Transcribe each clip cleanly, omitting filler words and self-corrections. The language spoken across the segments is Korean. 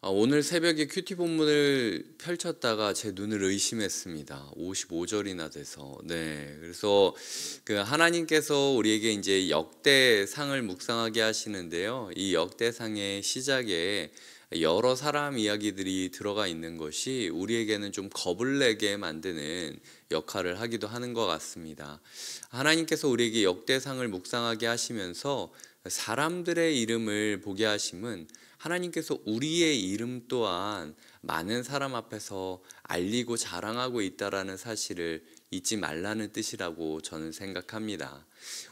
오늘 새벽에 큐티 본문을 펼쳤다가 제 눈을 의심했습니다. 55절이나 돼서. 네. 그래서 그 하나님께서 우리에게 이제 역대상을 묵상하게 하시는데요. 이 역대상의 시작에 여러 사람 이야기들이 들어가 있는 것이 우리에게는 좀 겁을 내게 만드는 역할을 하기도 하는 것 같습니다. 하나님께서 우리에게 역대상을 묵상하게 하시면서 사람들의 이름을 보게 하심은 하나님께서 우리의 이름 또한 많은 사람 앞에서 알리고 자랑하고 있다라는 사실을 잊지 말라는 뜻이라고 저는 생각합니다.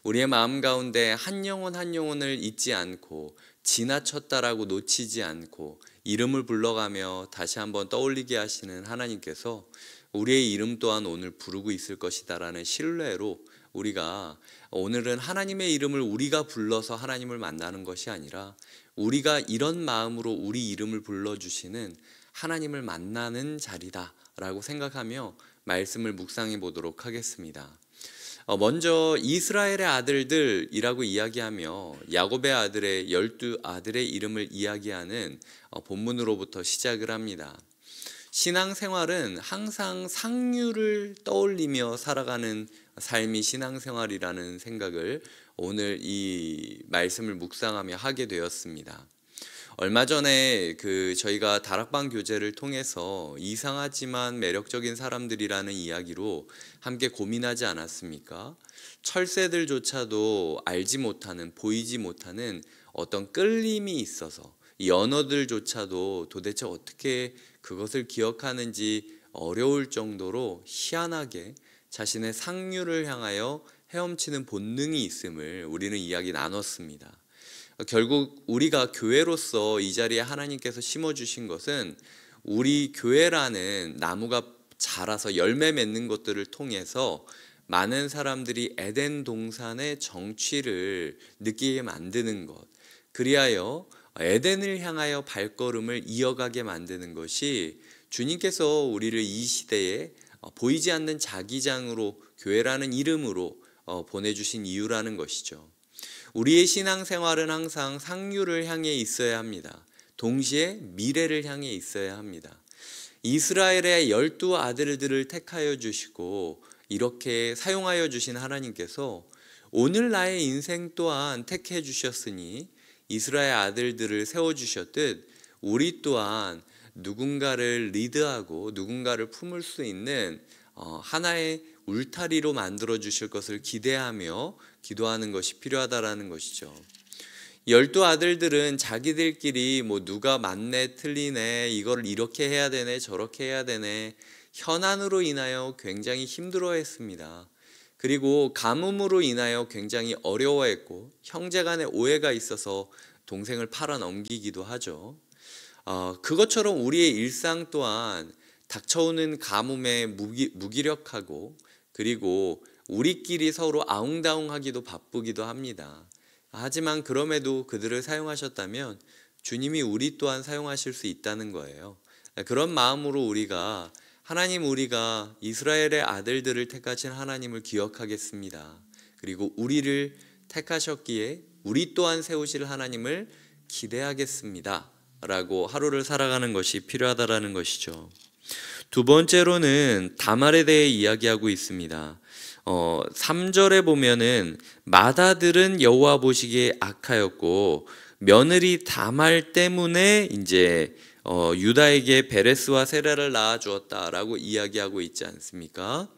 우리의 마음 가운데 한 영혼 한 영혼을 잊지 않고 지나쳤다라고 놓치지 않고 이름을 불러가며 다시 한번 떠올리게 하시는 하나님께서 우리의 이름 또한 오늘 부르고 있을 것이다라는 신뢰로 우리가 오늘은 하나님의 이름을 우리가 불러서 하나님을 만나는 것이 아니라 우리가 이런 마음으로 우리 이름을 불러주시는 하나님을 만나는 자리다라고 생각하며 말씀을 묵상해 보도록 하겠습니다. 먼저 이스라엘의 아들들이라고 이야기하며 야곱의 아들의 12아들의 이름을 이야기하는 본문으로부터 시작을 합니다. 신앙생활은 항상 상류를 떠올리며 살아가는 삶이 신앙생활이라는 생각을 오늘 이 말씀을 묵상하며 하게 되었습니다. 얼마 전에 저희가 다락방 교제를 통해서 이상하지만 매력적인 사람들이라는 이야기로 함께 고민하지 않았습니까? 철새들조차도 알지 못하는, 보이지 못하는 어떤 끌림이 있어서 이 언어들조차도 도대체 어떻게 그것을 기억하는지 어려울 정도로 희한하게 자신의 상류를 향하여 헤엄치는 본능이 있음을 우리는 이야기 나눴습니다. 결국 우리가 교회로서 이 자리에 하나님께서 심어주신 것은 우리 교회라는 나무가 자라서 열매 맺는 것들을 통해서 많은 사람들이 에덴 동산의 정취를 느끼게 만드는 것, 그리하여 에덴을 향하여 발걸음을 이어가게 만드는 것이 주님께서 우리를 이 시대에 보이지 않는 자기장으로 교회라는 이름으로 보내주신 이유라는 것이죠. 우리의 신앙생활은 항상 상류를 향해 있어야 합니다. 동시에 미래를 향해 있어야 합니다. 이스라엘의 12아들들을 택하여 주시고 이렇게 사용하여 주신 하나님께서 오늘 나의 인생 또한 택해 주셨으니 이스라엘 아들들을 세워주셨듯 우리 또한 누군가를 리드하고 누군가를 품을 수 있는 하나의 울타리로 만들어 주실 것을 기대하며 기도하는 것이 필요하다라는 것이죠. 12아들들은 자기들끼리 누가 맞네 틀리네 이걸 이렇게 해야 되네 저렇게 해야 되네 현안으로 인하여 굉장히 힘들어했습니다. 그리고 가뭄으로 인하여 굉장히 어려워했고 형제간의 오해가 있어서 동생을 팔아 넘기기도 하죠. 그것처럼 우리의 일상 또한 닥쳐오는 가뭄에 무기력하고 그리고 우리끼리 서로 아웅다웅하기도 바쁘기도 합니다. 하지만 그럼에도 그들을 사용하셨다면 주님이 우리 또한 사용하실 수 있다는 거예요. 그런 마음으로 우리가 이스라엘의 아들들을 택하신 하나님을 기억하겠습니다. 그리고 우리를 택하셨기에 우리 또한 세우실 하나님을 기대하겠습니다 라고 하루를 살아가는 것이 필요하다라는 것이죠. 두 번째로는 다말에 대해 이야기하고 있습니다. 3절에 보면은 맏아들은 여호와 보시기에 악하였고 며느리 다말 때문에 이제 유다에게 베레스와 세라를 낳아 주었다라고 이야기하고 있지 않습니까?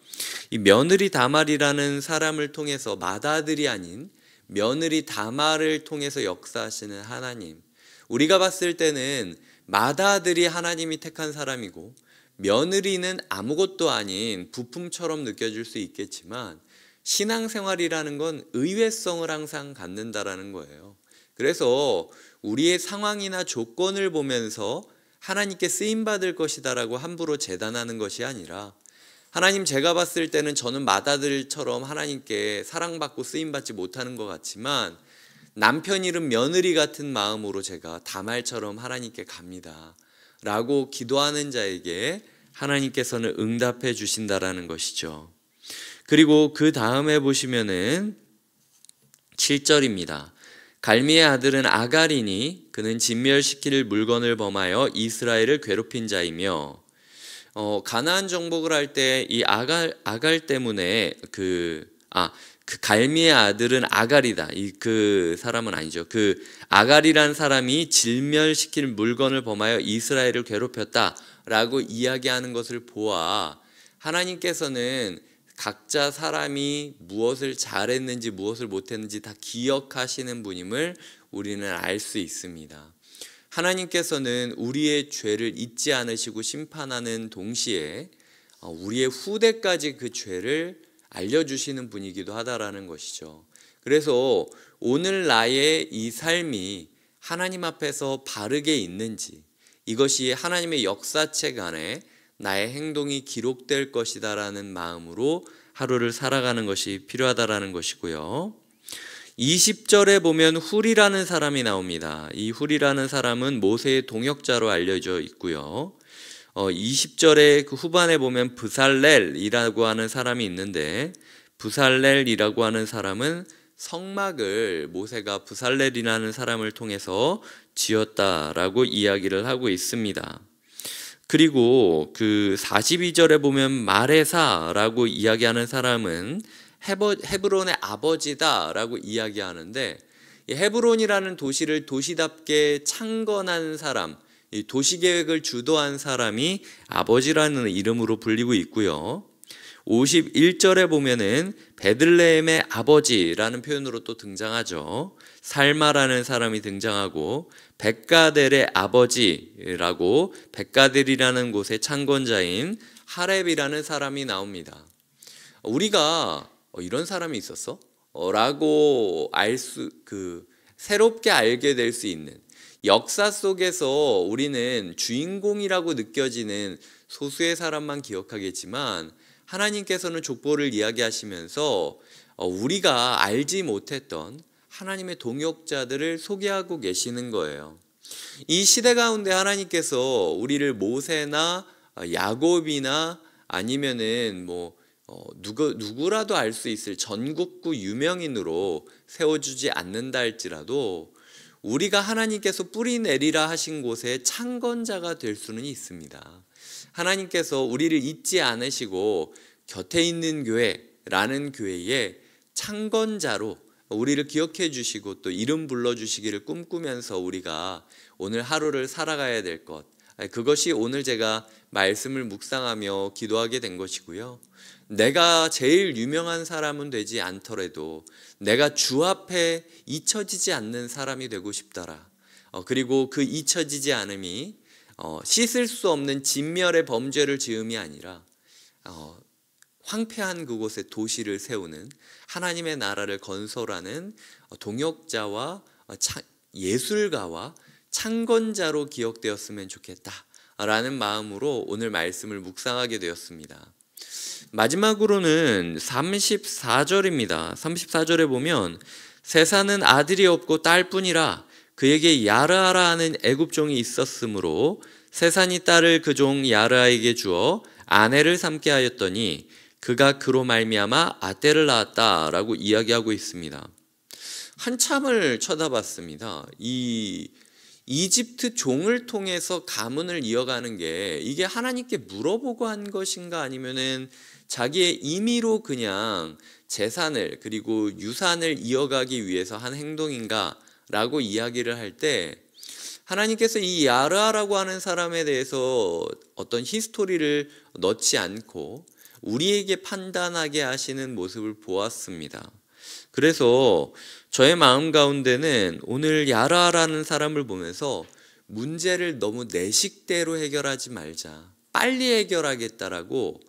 이 며느리 다말이라는 사람을 통해서 맏아들이 아닌 며느리 다말을 통해서 역사하시는 하나님, 우리가 봤을 때는 맏아들이 하나님이 택한 사람이고 며느리는 아무것도 아닌 부품처럼 느껴질 수 있겠지만 신앙생활이라는 건 의외성을 항상 갖는다라는 거예요. 그래서 우리의 상황이나 조건을 보면서 하나님께 쓰임받을 것이다라고 함부로 재단하는 것이 아니라 하나님 제가 봤을 때는 저는 맏아들처럼 하나님께 사랑받고 쓰임받지 못하는 것 같지만 남편 잃은 며느리 같은 마음으로 제가 다말처럼 하나님께 갑니다 라고 기도하는 자에게 하나님께서는 응답해 주신다라는 것이죠. 그리고 그 다음에 보시면은 7절입니다. 갈미의 아들은 아갈이니 그는 진멸시킬 물건을 범하여 이스라엘을 괴롭힌 자이며, 가나안 정복을 할 때 이 아갈 때문에 그 갈미의 아들은 아갈이다. 그 사람은 아니죠. 그 아갈이란 사람이 진멸시킬 물건을 범하여 이스라엘을 괴롭혔다라고 이야기하는 것을 보아 하나님께서는 각자 사람이 무엇을 잘했는지 무엇을 못했는지 다 기억하시는 분임을 우리는 알 수 있습니다. 하나님께서는 우리의 죄를 잊지 않으시고 심판하는 동시에 우리의 후대까지 그 죄를 알려주시는 분이기도 하다라는 것이죠. 그래서 오늘 나의 이 삶이 하나님 앞에서 바르게 있는지, 이것이 하나님의 역사책 안에 나의 행동이 기록될 것이다라는 마음으로 하루를 살아가는 것이 필요하다라는 것이고요. 20절에 보면 훌이라는 사람이 나옵니다. 이 훌이라는 사람은 모세의 동역자로 알려져 있고요. 20절의 그 후반에 보면 브살렐이라고 하는 사람이 있는데, 브살렐이라고 하는 사람은 성막을 모세가 브살렐이라는 사람을 통해서 지었다라고 이야기를 하고 있습니다. 그리고 그 42절에 보면 마레사라고 이야기하는 사람은 헤브론의 아버지다라고 이야기하는데, 이 헤브론이라는 도시를 도시답게 창건한 사람, 이 도시계획을 주도한 사람이 아버지라는 이름으로 불리고 있고요. 51절에 보면은 베들레헴의 아버지라는 표현으로 또 등장하죠. 살마라는 사람이 등장하고, 백가델의 아버지라고 백가델이라는 곳의 창건자인 하렙이라는 사람이 나옵니다. 우리가 이런 사람이 있었어? 라고 새롭게 알게 될 수 있는, 역사 속에서 우리는 주인공이라고 느껴지는 소수의 사람만 기억하겠지만, 하나님께서는 족보를 이야기하시면서 우리가 알지 못했던 하나님의 동역자들을 소개하고 계시는 거예요. 이 시대 가운데 하나님께서 우리를 모세나 야곱이나 아니면은 누구라도 알 수 있을 전국구 유명인으로 세워주지 않는다 할지라도, 우리가 하나님께서 뿌리 내리라 하신 곳에 창건자가 될 수는 있습니다. 하나님께서 우리를 잊지 않으시고 곁에 있는 교회라는 교회에 창건자로 우리를 기억해 주시고 또 이름 불러주시기를 꿈꾸면서 우리가 오늘 하루를 살아가야 될 것, 그것이 오늘 제가 말씀을 묵상하며 기도하게 된 것이고요. 내가 제일 유명한 사람은 되지 않더라도 내가 주 앞에 잊혀지지 않는 사람이 되고 싶더라. 그리고 그 잊혀지지 않음이 씻을 수 없는 진멸의 범죄를 지음이 아니라 황폐한 그곳에 도시를 세우는, 하나님의 나라를 건설하는 동역자와 예술가와 창건자로 기억되었으면 좋겠다라는 마음으로 오늘 말씀을 묵상하게 되었습니다. 마지막으로는 34절입니다. 34절에 보면 세사는 아들이 없고 딸뿐이라 그에게 야르아라 하는 애굽종이 있었으므로 세산이 딸을 그 종 야르아에게 주어 아내를 삼게 하였더니 그가 그로 말미암아 아떼를 낳았다라고 이야기하고 있습니다. 한참을 쳐다봤습니다. 이 이집트 종을 통해서 가문을 이어가는 게 이게 하나님께 물어보고 한 것인가, 아니면은 자기의 임의로 그냥 재산을 그리고 유산을 이어가기 위해서 한 행동인가 라고 이야기를 할 때, 하나님께서 이 야르아라고 하는 사람에 대해서 어떤 히스토리를 넣지 않고 우리에게 판단하게 하시는 모습을 보았습니다. 그래서 저의 마음 가운데는 오늘 야르아라는 사람을 보면서 문제를 너무 내 식대로 해결하지 말자, 빨리 해결하겠다라고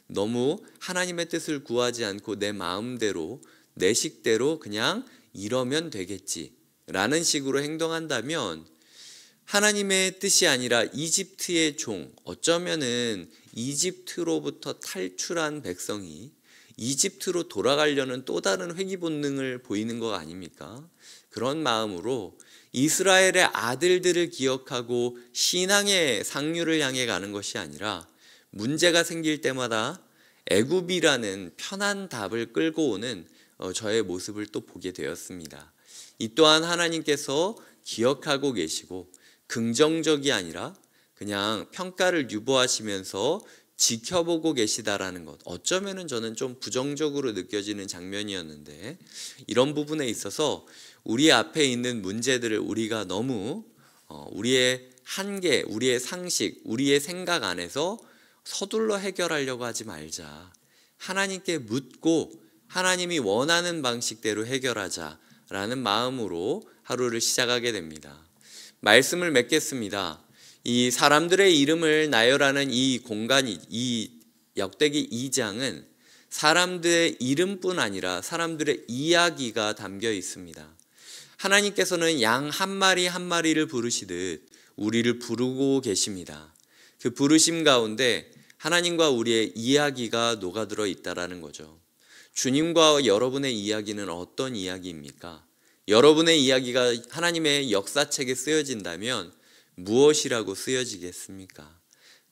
너무 하나님의 뜻을 구하지 않고 내 마음대로 내 식대로 그냥 이러면 되겠지라는 식으로 행동한다면, 하나님의 뜻이 아니라 이집트의 종, 어쩌면은 이집트로부터 탈출한 백성이 이집트로 돌아가려는 또 다른 회귀 본능을 보이는 것 아닙니까? 그런 마음으로 이스라엘의 아들들을 기억하고 신앙의 상류를 향해 가는 것이 아니라 문제가 생길 때마다 애굽이라는 편한 답을 끌고 오는 저의 모습을 또 보게 되었습니다. 이 또한 하나님께서 기억하고 계시고 긍정적이 아니라 그냥 평가를 유보하시면서 지켜보고 계시다라는 것, 어쩌면은 저는 좀 부정적으로 느껴지는 장면이었는데, 이런 부분에 있어서 우리 앞에 있는 문제들을 우리가 너무 우리의 한계, 우리의 상식, 우리의 생각 안에서 서둘러 해결하려고 하지 말자. 하나님께 묻고 하나님이 원하는 방식대로 해결하자라는 마음으로 하루를 시작하게 됩니다. 말씀을 맺겠습니다. 이 사람들의 이름을 나열하는 이 공간이, 이 역대기 2장은 사람들의 이름뿐 아니라 사람들의 이야기가 담겨 있습니다. 하나님께서는 양 한 마리 한 마리를 부르시듯 우리를 부르고 계십니다. 그 부르심 가운데 하나님과 우리의 이야기가 녹아들어 있다라는 거죠. 주님과 여러분의 이야기는 어떤 이야기입니까? 여러분의 이야기가 하나님의 역사책에 쓰여진다면 무엇이라고 쓰여지겠습니까?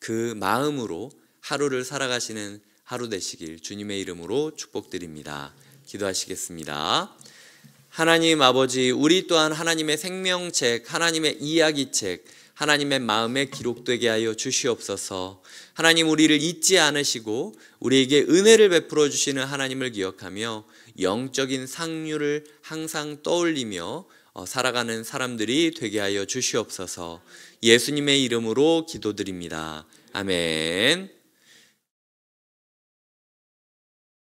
그 마음으로 하루를 살아가시는 하루 되시길 주님의 이름으로 축복드립니다. 기도하시겠습니다. 하나님 아버지, 우리 또한 하나님의 생명책, 하나님의 이야기책, 하나님의 마음에 기록되게 하여 주시옵소서. 하나님, 우리를 잊지 않으시고 우리에게 은혜를 베풀어 주시는 하나님을 기억하며 영적인 상류를 항상 떠올리며 살아가는 사람들이 되게 하여 주시옵소서. 예수님의 이름으로 기도드립니다. 아멘.